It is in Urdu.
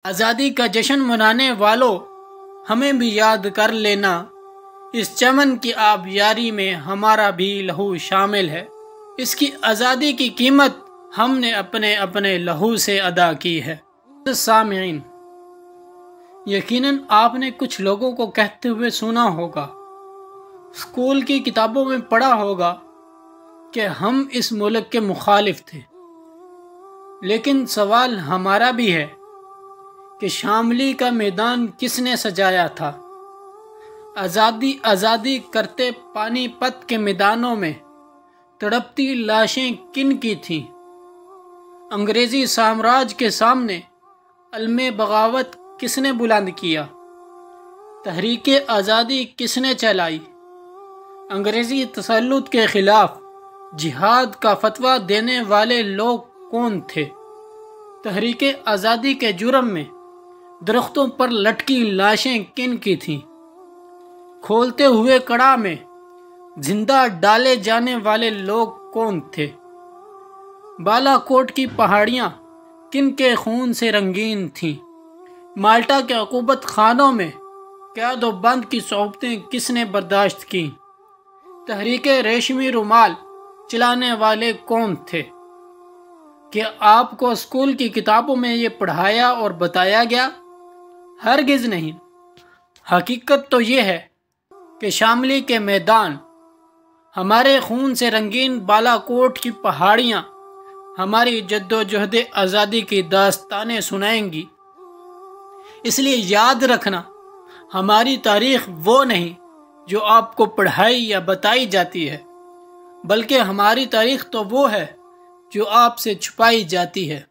آزادی کا جشن منانے والوں، ہمیں بھی یاد کر لینا، اس چمن کی آبیاری میں ہمارا بھی لہو شامل ہے۔ اس کی آزادی کی قیمت ہم نے اپنے اپنے لہو سے ادا کی ہے۔ سامعین، یقیناً آپ نے کچھ لوگوں کو کہتے ہوئے سنا ہوگا، اسکول کی کتابوں میں پڑھا ہوگا کہ ہم اس ملک کے مخالف تھے، لیکن سوال ہمارا بھی ہے کہ شاملی کا میدان کس نے سجایا تھا؟ آزادی آزادی کرتے پانی پت کے میدانوں میں تڑپتی لاشیں کن کی تھیں؟ انگریزی سامراج کے سامنے علم بغاوت کس نے بلند کیا؟ تحریک آزادی کس نے چلائی؟ انگریزی تسلط کے خلاف جہاد کا فتویٰ دینے والے لوگ کون تھے؟ تحریک آزادی کے جرم میں درختوں پر لٹکی لاشیں کن کی تھیں؟ کھولتے ہوئے کڑا میں زندہ ڈالے جانے والے لوگ کون تھے؟ بالا کوٹ کی پہاڑیاں کن کے خون سے رنگین تھیں؟ مالٹا کے عقوبت خانوں میں قید و بند کی صعوبتیں کس نے برداشت کیں؟ تحریک ریشمی رومال چلانے والے کون تھے؟ کیا آپ کو اسکول کی کتابوں میں یہ پڑھایا اور بتایا گیا؟ ہرگز نہیں۔ حقیقت تو یہ ہے کہ شاملی کے میدان، ہمارے خون سے رنگین بالا کوٹ کی پہاڑیاں ہماری جد و جہد آزادی کی داستانیں سنائیں گی۔ اس لیے یاد رکھنا، ہماری تاریخ وہ نہیں جو آپ کو پڑھائی یا بتائی جاتی ہے، بلکہ ہماری تاریخ تو وہ ہے جو آپ سے چھپائی جاتی ہے۔